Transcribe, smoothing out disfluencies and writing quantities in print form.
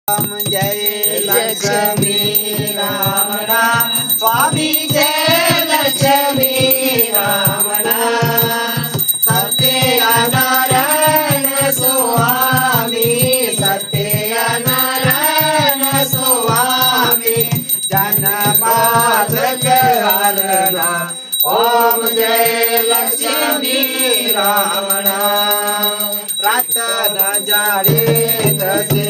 जय लक्ष्मी राम राम स्वामी जय लक्ष्मी राम राम सत्यनारायण स्वामी सत्यनारायण स्वामी जनपादक हरणा ओम जय लक्ष्मी राम राम रात न जाळे तसे